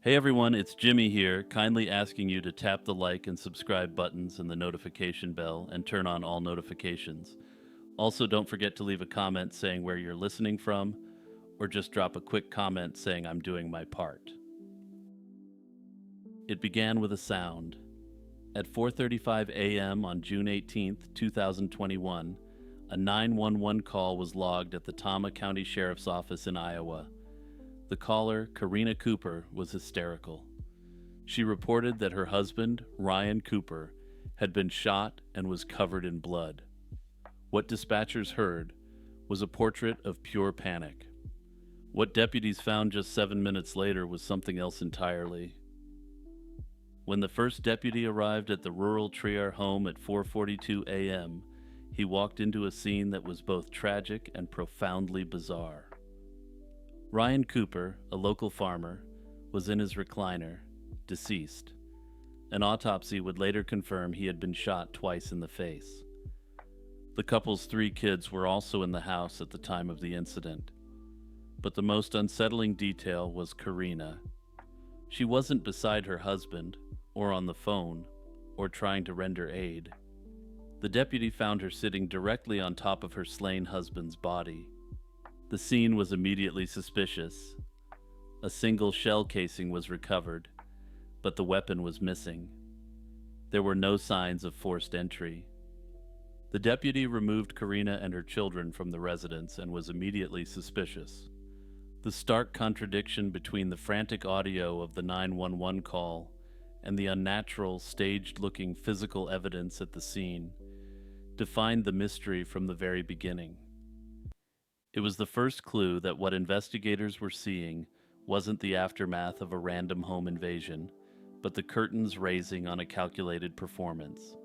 Hey everyone, it's Jimmy here, kindly asking you to tap the like and subscribe buttons and the notification bell and turn on all notifications. Also, don't forget to leave a comment saying where you're listening from, or just drop a quick comment saying I'm doing my part. It began with a sound. At 4:35 a.m. on June 18th, 2021, a 911 call was logged at the Tama County Sheriff's Office in Iowa. The caller, Karina Cooper, was hysterical. She reported that her husband, Ryan Cooper, had been shot and was covered in blood. What dispatchers heard was a portrait of pure panic. What deputies found just 7 minutes later was something else entirely. When the first deputy arrived at the rural Trier home at 4:42 a.m., he walked into a scene that was both tragic and profoundly bizarre. Ryan Cooper, a local farmer, was in his recliner, deceased. An autopsy would later confirm he had been shot twice in the face. The couple's 3 kids were also in the house at the time of the incident. But the most unsettling detail was Karina. She wasn't beside her husband, or on the phone, or trying to render aid. The deputy found her sitting directly on top of her slain husband's body. The scene was immediately suspicious. A single shell casing was recovered, but the weapon was missing. There were no signs of forced entry. The deputy removed Karina and her children from the residence and was immediately suspicious. The stark contradiction between the frantic audio of the 911 call and the unnatural, staged-looking physical evidence at the scene defined the mystery from the very beginning. It was the first clue that what investigators were seeing wasn't the aftermath of a random home invasion, but the curtains raising on a calculated performance.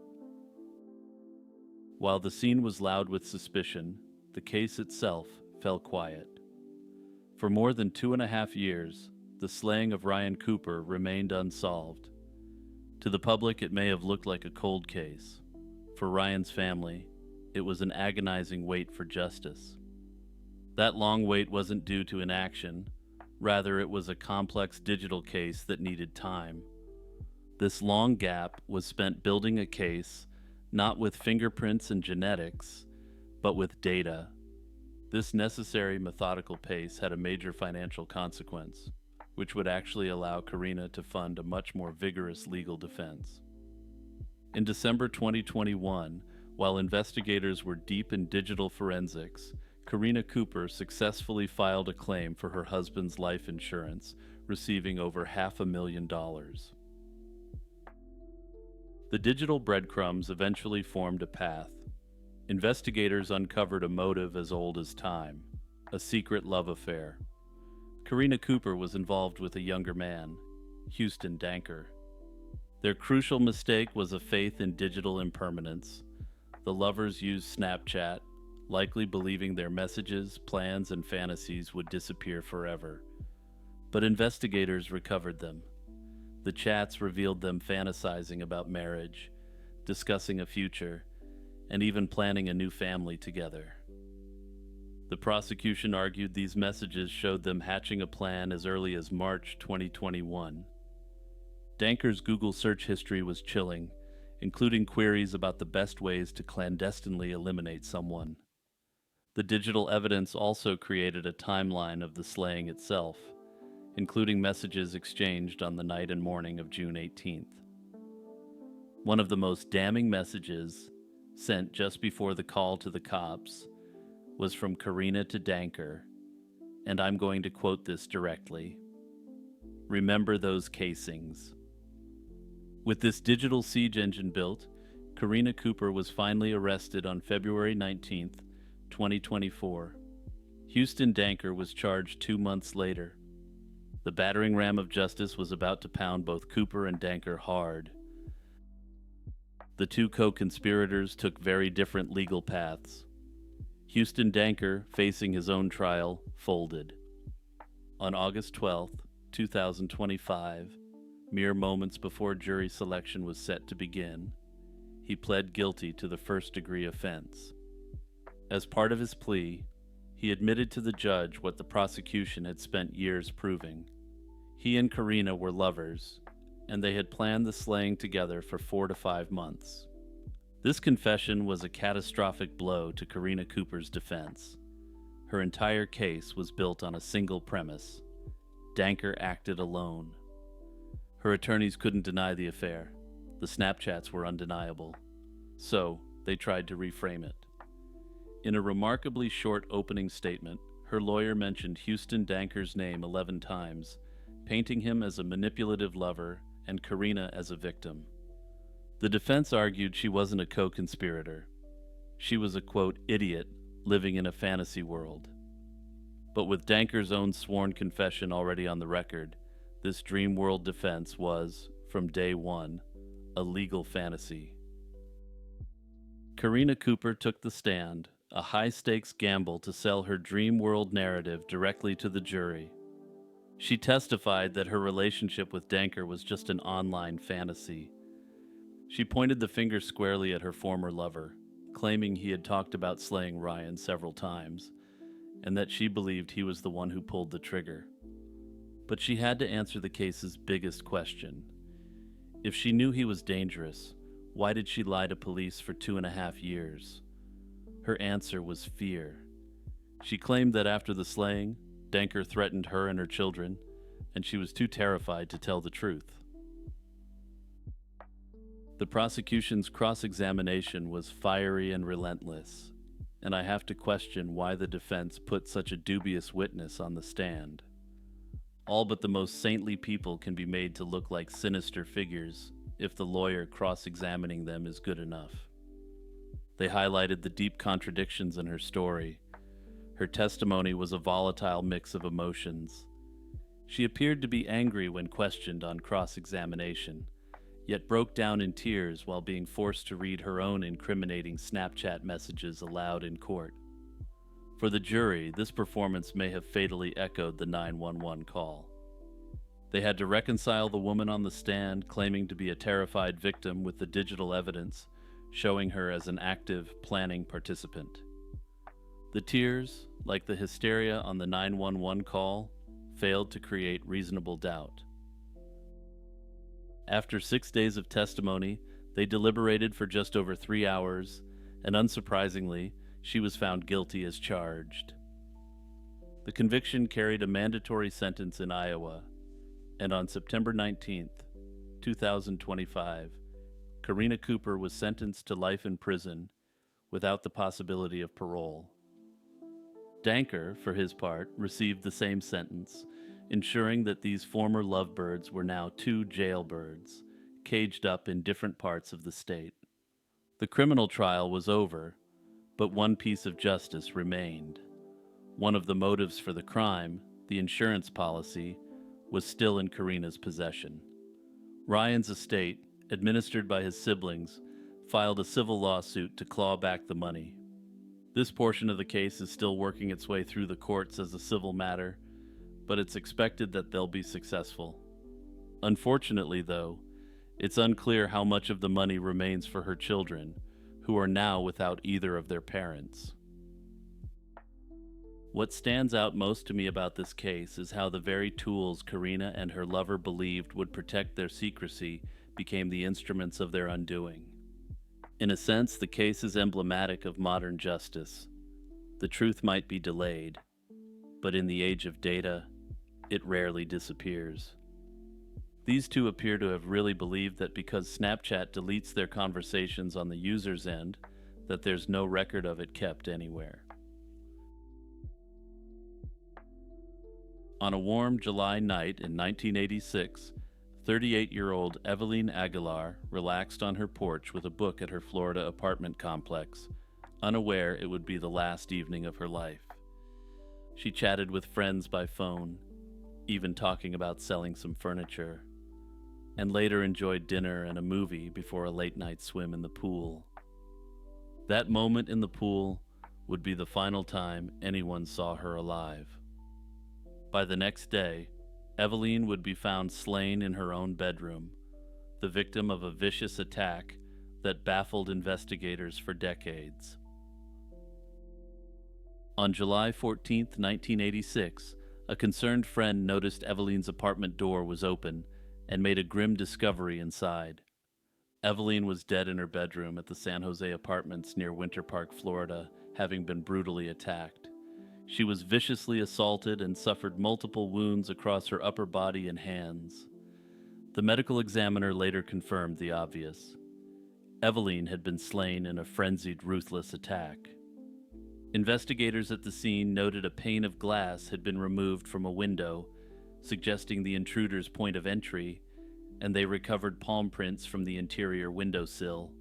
While the scene was loud with suspicion, the case itself fell quiet. For more than 2.5 years, the slaying of Ryan Cooper remained unsolved. To the public, it may have looked like a cold case. For Ryan's family, it was an agonizing wait for justice. That long wait wasn't due to inaction. Rather, it was a complex digital case that needed time. This long gap was spent building a case, not with fingerprints and genetics, but with data. This necessary methodical pace had a major financial consequence, which would actually allow Karina to fund a much more vigorous legal defense. In December 2021, while investigators were deep in digital forensics, Karina Cooper successfully filed a claim for her husband's life insurance, receiving over $500,000. The digital breadcrumbs eventually formed a path. Investigators uncovered a motive as old as time, a secret love affair. Karina Cooper was involved with a younger man, Houston Danker. Their crucial mistake was a faith in digital impermanence. The lovers used Snapchat, likely believing their messages, plans, and fantasies would disappear forever. But investigators recovered them. The chats revealed them fantasizing about marriage, discussing a future, and even planning a new family together. The prosecution argued these messages showed them hatching a plan as early as March 2021. Danker's Google search history was chilling, including queries about the best ways to clandestinely eliminate someone. The digital evidence also created a timeline of the slaying itself, including messages exchanged on the night and morning of June 18th. One of the most damning messages, sent just before the call to the cops, was from Karina to Danker, and I'm going to quote this directly. "Remember those casings." With this digital siege engine built, Karina Cooper was finally arrested on February 19th, 2024. Houston Danker was charged 2 months later. The battering ram of justice was about to pound both Cooper and Danker hard. The 2 co-conspirators took very different legal paths. Houston Danker, facing his own trial, folded. On August 12th, 2025, mere moments before jury selection was set to begin, he pled guilty to the first-degree offense. As part of his plea, he admitted to the judge what the prosecution had spent years proving. He and Karina were lovers, and they had planned the slaying together for 4 to 5 months. This confession was a catastrophic blow to Karina Cooper's defense. Her entire case was built on a single premise: Danker acted alone. Her attorneys couldn't deny the affair. The Snapchats were undeniable. So, they tried to reframe it. In a remarkably short opening statement, her lawyer mentioned Houston Danker's name 11 times, painting him as a manipulative lover and Karina as a victim. The defense argued she wasn't a co-conspirator. She was a, quote, idiot living in a fantasy world. But with Danker's own sworn confession already on the record, this dream world defense was, from day one, a legal fantasy. Karina Cooper took the stand, a high-stakes gamble to sell her dream world narrative directly to the jury. She testified that her relationship with Danker was just an online fantasy. She pointed the finger squarely at her former lover, claiming he had talked about slaying Ryan several times, and that she believed he was the one who pulled the trigger. But she had to answer the case's biggest question. If she knew he was dangerous, why did she lie to police for 2.5 years? Her answer was fear. She claimed that after the slaying, Danker threatened her and her children, and she was too terrified to tell the truth. The prosecution's cross-examination was fiery and relentless, and I have to question why the defense put such a dubious witness on the stand. All but the most saintly people can be made to look like sinister figures if the lawyer cross-examining them is good enough. They highlighted the deep contradictions in her story. Her testimony was a volatile mix of emotions. She appeared to be angry when questioned on cross-examination, yet broke down in tears while being forced to read her own incriminating Snapchat messages aloud in court. For the jury, this performance may have fatally echoed the 911 call. They had to reconcile the woman on the stand claiming to be a terrified victim with the digital evidence showing her as an active, planning participant. The tears, like the hysteria on the 911 call, failed to create reasonable doubt. After 6 days of testimony, they deliberated for just over 3 hours, and unsurprisingly, she was found guilty as charged. The conviction carried a mandatory sentence in Iowa, and on September 19, 2025, Karina Cooper was sentenced to life in prison without the possibility of parole. Danker, for his part, received the same sentence, ensuring that these former lovebirds were now 2 jailbirds, caged up in different parts of the state. The criminal trial was over, but one piece of justice remained. One of the motives for the crime, the insurance policy, was still in Karina's possession. Ryan's estate, administered by his siblings, filed a civil lawsuit to claw back the money. This portion of the case is still working its way through the courts as a civil matter, but it's expected that they'll be successful. Unfortunately, though, it's unclear how much of the money remains for her children, who are now without either of their parents. What stands out most to me about this case is how the very tools Karina and her lover believed would protect their secrecy became the instruments of their undoing. In a sense, the case is emblematic of modern justice. The truth might be delayed, but in the age of data, it rarely disappears. These two appear to have really believed that because Snapchat deletes their conversations on the user's end, that there's no record of it kept anywhere. On a warm July night in 1986, 38-year-old Eveline Aguilar relaxed on her porch with a book at her Florida apartment complex, unaware it would be the last evening of her life. She chatted with friends by phone, even talking about selling some furniture, and later enjoyed dinner and a movie before a late-night swim in the pool. That moment in the pool would be the final time anyone saw her alive. By the next day, Eveline would be found slain in her own bedroom, the victim of a vicious attack that baffled investigators for decades. On July 14, 1986, A concerned friend noticed Eveline's apartment door was open and made a grim discovery inside. Eveline was dead in her bedroom at the San Jose apartments near Winter Park, Florida, having been brutally attacked. She was viciously assaulted and suffered multiple wounds across her upper body and hands. The medical examiner later confirmed the obvious. Eveline had been slain in a frenzied, ruthless attack. Investigators at the scene noted a pane of glass had been removed from a window, suggesting the intruder's point of entry, and they recovered palm prints from the interior windowsill.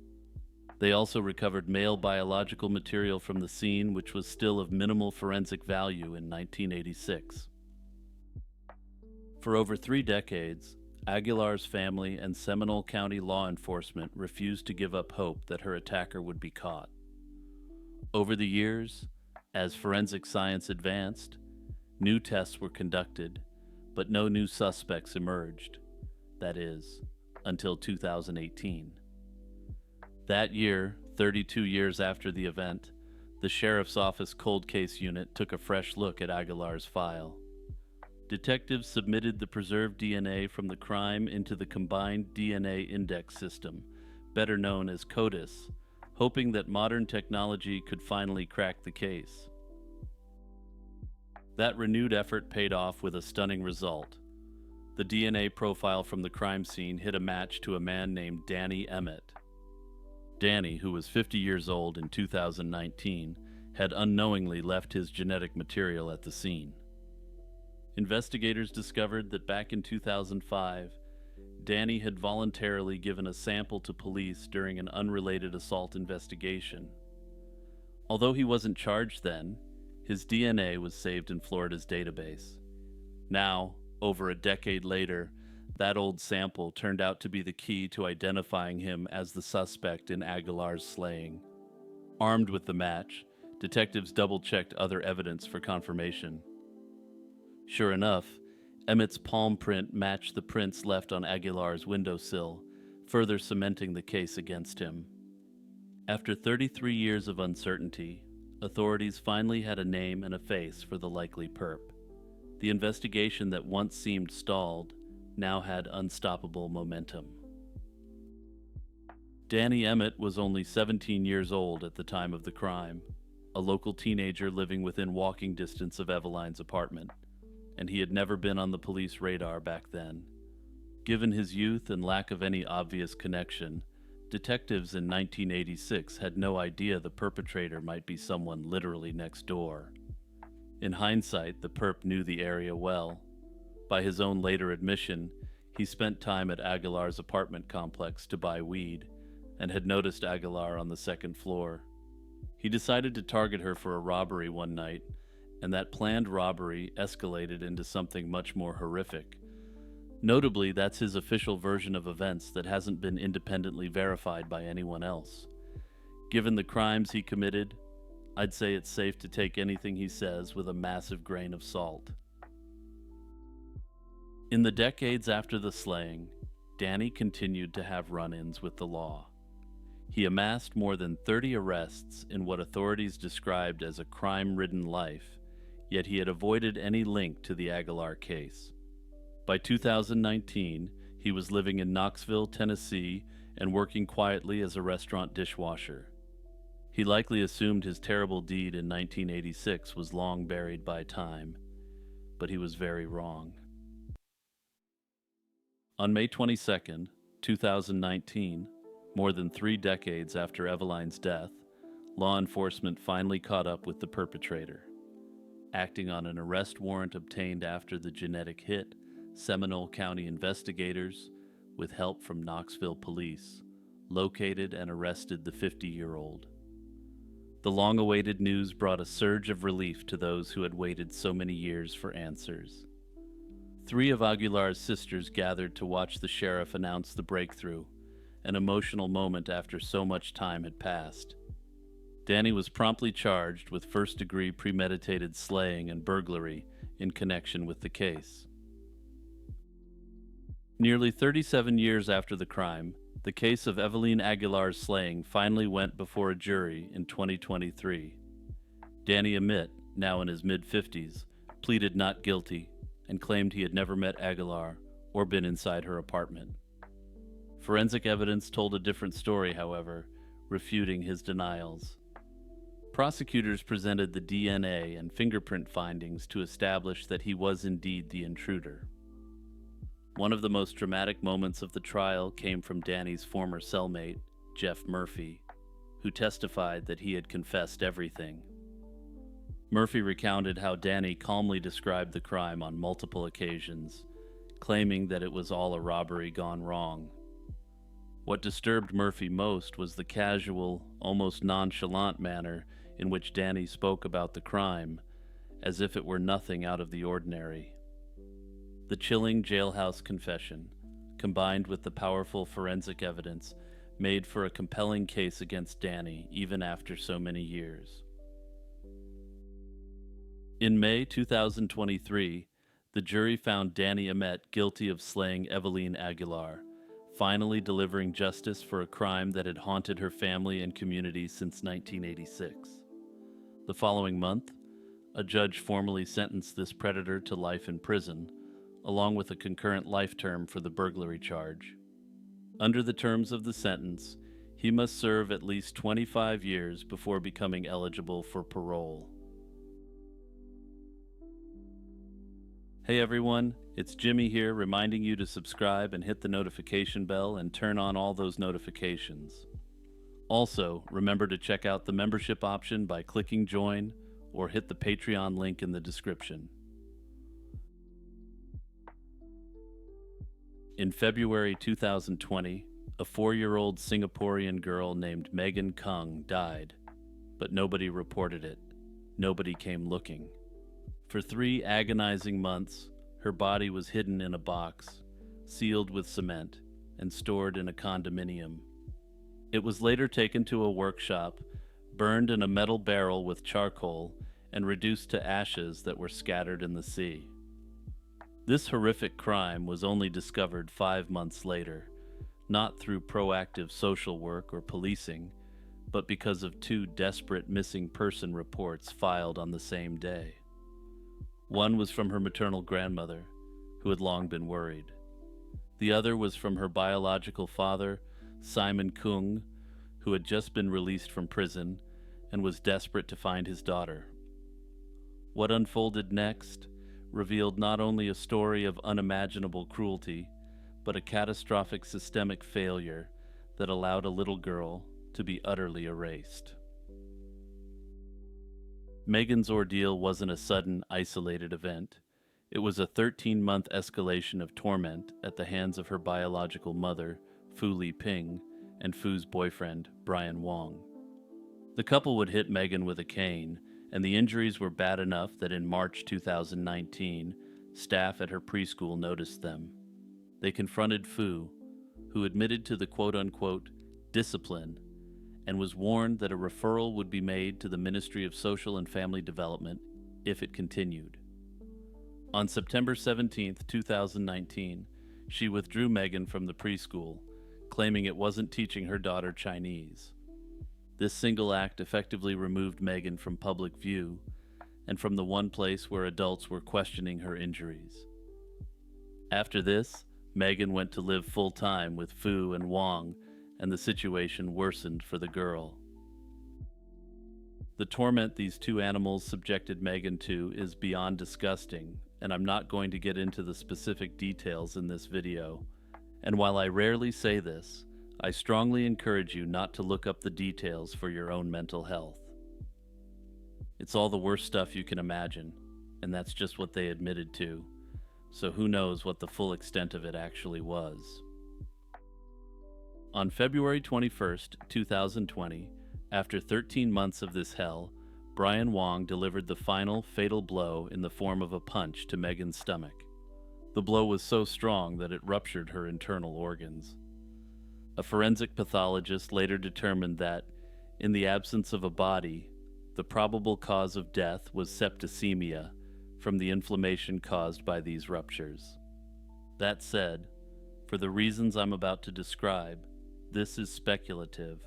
They also recovered male biological material from the scene, which was still of minimal forensic value in 1986. For over 3 decades, Aguilar's family and Seminole County law enforcement refused to give up hope that her attacker would be caught. Over the years, as forensic science advanced, new tests were conducted, but no new suspects emerged. That is, until 2018. That year, 32 years after the event, the Sheriff's Office Cold Case Unit took a fresh look at Aguilar's file. Detectives submitted the preserved DNA from the crime into the Combined DNA Index System, better known as CODIS, hoping that modern technology could finally crack the case. That renewed effort paid off with a stunning result. The DNA profile from the crime scene hit a match to a man named Danny Emmett. Danny, who was 50 years old in 2019, had unknowingly left his genetic material at the scene. Investigators discovered that back in 2005, Danny had voluntarily given a sample to police during an unrelated assault investigation. Although he wasn't charged then, his DNA was saved in Florida's database. Now, over a decade later, that old sample turned out to be the key to identifying him as the suspect in Aguilar's slaying. Armed with the match, detectives double-checked other evidence for confirmation. Sure enough, Emmett's palm print matched the prints left on Aguilar's windowsill, further cementing the case against him. After 33 years of uncertainty, authorities finally had a name and a face for the likely perp. The investigation that once seemed stalled now had unstoppable momentum. Danny Emmett was only 17 years old at the time of the crime, a local teenager living within walking distance of Eveline's apartment, and he had never been on the police radar back then. Given his youth and lack of any obvious connection, detectives in 1986 had no idea the perpetrator might be someone literally next door. In hindsight, the perp knew the area well. By his own later admission, he spent time at Aguilar's apartment complex to buy weed and had noticed Aguilar on the second floor. He decided to target her for a robbery one night, and that planned robbery escalated into something much more horrific. Notably, that's his official version of events that hasn't been independently verified by anyone else. Given the crimes he committed, I'd say it's safe to take anything he says with a massive grain of salt. In the decades after the slaying, Danny continued to have run-ins with the law. He amassed more than 30 arrests in what authorities described as a crime-ridden life, yet he had avoided any link to the Aguilar case. By 2019, he was living in Knoxville, Tennessee, and working quietly as a restaurant dishwasher. He likely assumed his terrible deed in 1986 was long buried by time, but he was very wrong. On May 22, 2019, more than 3 decades after Eveline's death, law enforcement finally caught up with the perpetrator. Acting on an arrest warrant obtained after the genetic hit, Seminole County investigators, with help from Knoxville police, located and arrested the 50-year-old. The long-awaited news brought a surge of relief to those who had waited so many years for answers. 3 of Aguilar's sisters gathered to watch the sheriff announce the breakthrough, an emotional moment after so much time had passed. Danny was promptly charged with first-degree premeditated slaying and burglary in connection with the case. Nearly 37 years after the crime, the case of Eveline Aguilar's slaying finally went before a jury in 2023. Danny Emmett, now in his mid-50s, pleaded not guilty and claimed he had never met Aguilar or been inside her apartment. Forensic evidence told a different story, however, refuting his denials. Prosecutors presented the DNA and fingerprint findings to establish that he was indeed the intruder. One of the most dramatic moments of the trial came from Danny's former cellmate, Jeff Murphy, who testified that he had confessed everything. Murphy recounted how Danny calmly described the crime on multiple occasions, claiming that it was all a robbery gone wrong. What disturbed Murphy most was the casual, almost nonchalant manner in which Danny spoke about the crime, as if it were nothing out of the ordinary. The chilling jailhouse confession, combined with the powerful forensic evidence, made for a compelling case against Danny even after so many years. In May 2023, the jury found Danny Amet guilty of slaying Eveline Aguilar, finally delivering justice for a crime that had haunted her family and community since 1986. The following month, a judge formally sentenced this predator to life in prison, along with a concurrent life term for the burglary charge. Under the terms of the sentence, he must serve at least 25 years before becoming eligible for parole. Hey everyone, it's Jimmy here reminding you to subscribe and hit the notification bell and turn on all those notifications. Also, remember to check out the membership option by clicking join or hit the Patreon link in the description. In February 2020, a 4-year-old Singaporean girl named Megan Khung died, but nobody reported it. Nobody came looking. For 3 agonizing months, her body was hidden in a box, sealed with cement, and stored in a condominium. It was later taken to a workshop, burned in a metal barrel with charcoal, and reduced to ashes that were scattered in the sea. This horrific crime was only discovered 5 months later, not through proactive social work or policing, but because of 2 desperate missing person reports filed on the same day. One was from her maternal grandmother, who had long been worried. The other was from her biological father, Simon Khung, who had just been released from prison and was desperate to find his daughter. What unfolded next revealed not only a story of unimaginable cruelty, but a catastrophic systemic failure that allowed a little girl to be utterly erased. Megan's ordeal wasn't a sudden, isolated event. It was a 13-month escalation of torment at the hands of her biological mother, Fu Li Ping, and Fu's boyfriend, Brian Wong. The couple would hit Megan with a cane, and the injuries were bad enough that in March 2019, staff at her preschool noticed them. They confronted Fu, who admitted to the quote-unquote discipline and was warned that a referral would be made to the Ministry of Social and Family Development if it continued. On September 17, 2019, she withdrew Megan from the preschool, claiming it wasn't teaching her daughter Chinese. This single act effectively removed Megan from public view and from the one place where adults were questioning her injuries. After this, Megan went to live full-time with Fu and Wong, and the situation worsened for the girl. The torment these 2 animals subjected Megan to is beyond disgusting, and I'm not going to get into the specific details in this video. And while I rarely say this, I strongly encourage you not to look up the details for your own mental health. It's all the worst stuff you can imagine, and that's just what they admitted to, so who knows what the full extent of it actually was. On February 21st, 2020, after 13 months of this hell, Brian Wong delivered the final fatal blow in the form of a punch to Megan's stomach. The blow was so strong that it ruptured her internal organs. A forensic pathologist later determined that, in the absence of a body, the probable cause of death was septicemia from the inflammation caused by these ruptures. That said, for the reasons I'm about to describe, this is speculative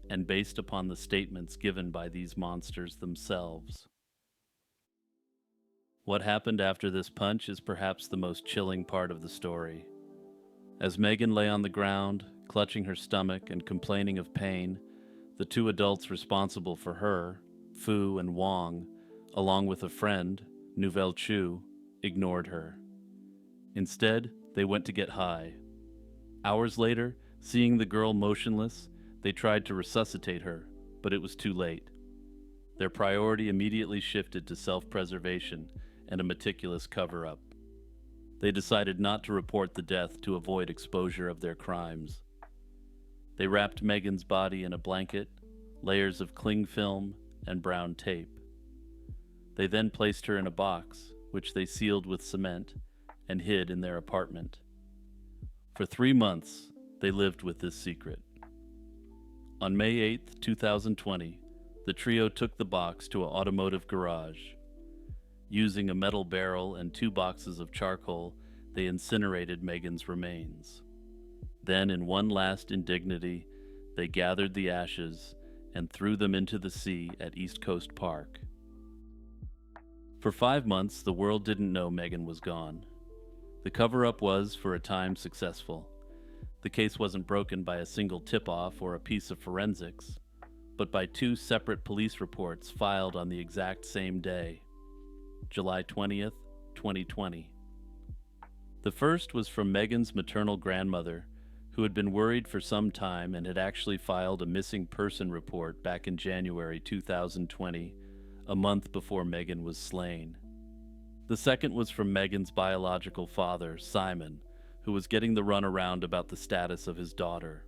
and based upon the statements given by these monsters themselves. What happened after this punch is perhaps the most chilling part of the story. As Megan lay on the ground, clutching her stomach and complaining of pain, the two adults responsible for her, Fu and Wang, along with a friend, Nouvelle Chu, ignored her. Instead, they went to get high. Hours later, seeing the girl motionless, they tried to resuscitate her, but it was too late. Their priority immediately shifted to self-preservation and a meticulous cover-up. They decided not to report the death to avoid exposure of their crimes. They wrapped Megan's body in a blanket, layers of cling film, and brown tape. They then placed her in a box, which they sealed with cement, and hid in their apartment. For 3 months, they lived with this secret. On May 8, 2020, the trio took the box to an automotive garage. Using a metal barrel and 2 boxes of charcoal, they incinerated Megan's remains. Then, in one last indignity, they gathered the ashes and threw them into the sea at East Coast Park. For 5 months, the world didn't know Megan was gone. The cover-up was, for a time, successful. The case wasn't broken by a single tip-off or a piece of forensics, but by 2 separate police reports filed on the exact same day, July 20th, 2020. The first was from Megan's maternal grandmother, who had been worried for some time and had actually filed a missing person report back in January 2020, a month before Megan was slain. The second was from Megan's biological father, Simon, who was getting the runaround about the status of his daughter.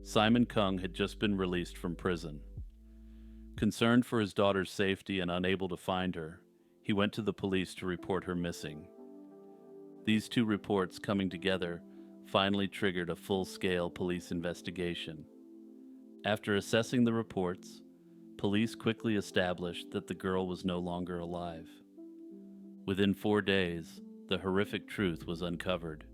Simon Khung had just been released from prison. Concerned for his daughter's safety and unable to find her, he went to the police to report her missing. These 2 reports coming together finally triggered a full-scale police investigation. After assessing the reports, police quickly established that the girl was no longer alive. Within 4 days, the horrific truth was uncovered.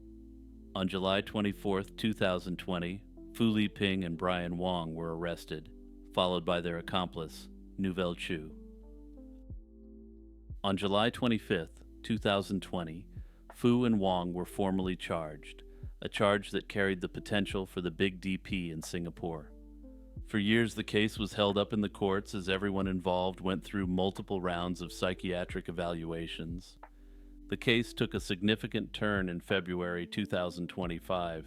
On July 24, 2020, Fu Ping and Brian Wang were arrested, followed by their accomplice, Nouvelle Chu. On July 25, 2020, Fu and Wang were formally charged, a charge that carried the potential for the big DP in Singapore. For years, the case was held up in the courts as everyone involved went through multiple rounds of psychiatric evaluations. The case took a significant turn in February 2025,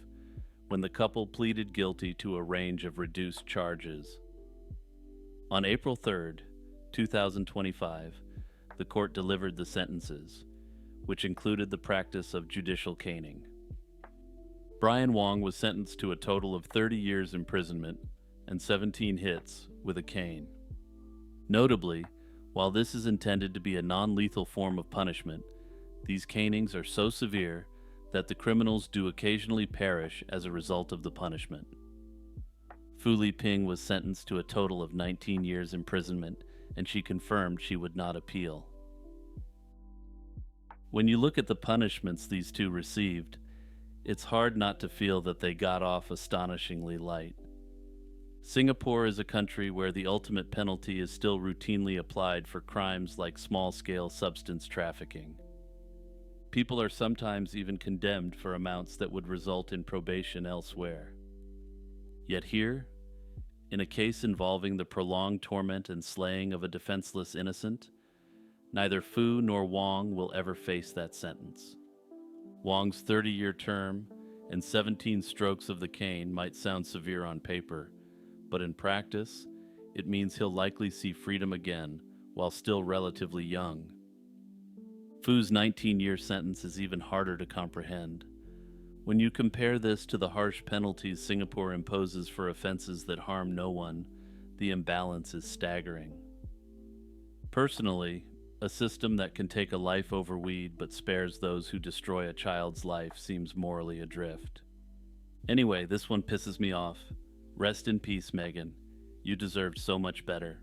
when the couple pleaded guilty to a range of reduced charges. On April 3, 2025, the court delivered the sentences, which included the practice of judicial caning. Brian Wang was sentenced to a total of 30 years imprisonment and 17 hits with a cane. Notably, while this is intended to be a non-lethal form of punishment, these canings are so severe that the criminals do occasionally perish as a result of the punishment. Fu Ping was sentenced to a total of 19 years imprisonment, and she confirmed she would not appeal. When you look at the punishments these 2 received, it's hard not to feel that they got off astonishingly light. Singapore is a country where the ultimate penalty is still routinely applied for crimes like small-scale substance trafficking. People are sometimes even condemned for amounts that would result in probation elsewhere. Yet here, in a case involving the prolonged torment and slaying of a defenseless innocent, neither Fu nor Wang will ever face that sentence. Wang's 30-year term and 17 strokes of the cane might sound severe on paper, but in practice, it means he'll likely see freedom again while still relatively young. Fu's 19-year sentence is even harder to comprehend. When you compare this to the harsh penalties Singapore imposes for offenses that harm no one, the imbalance is staggering. Personally, a system that can take a life over weed but spares those who destroy a child's life seems morally adrift. Anyway, this one pisses me off. Rest in peace, Megan. You deserved so much better.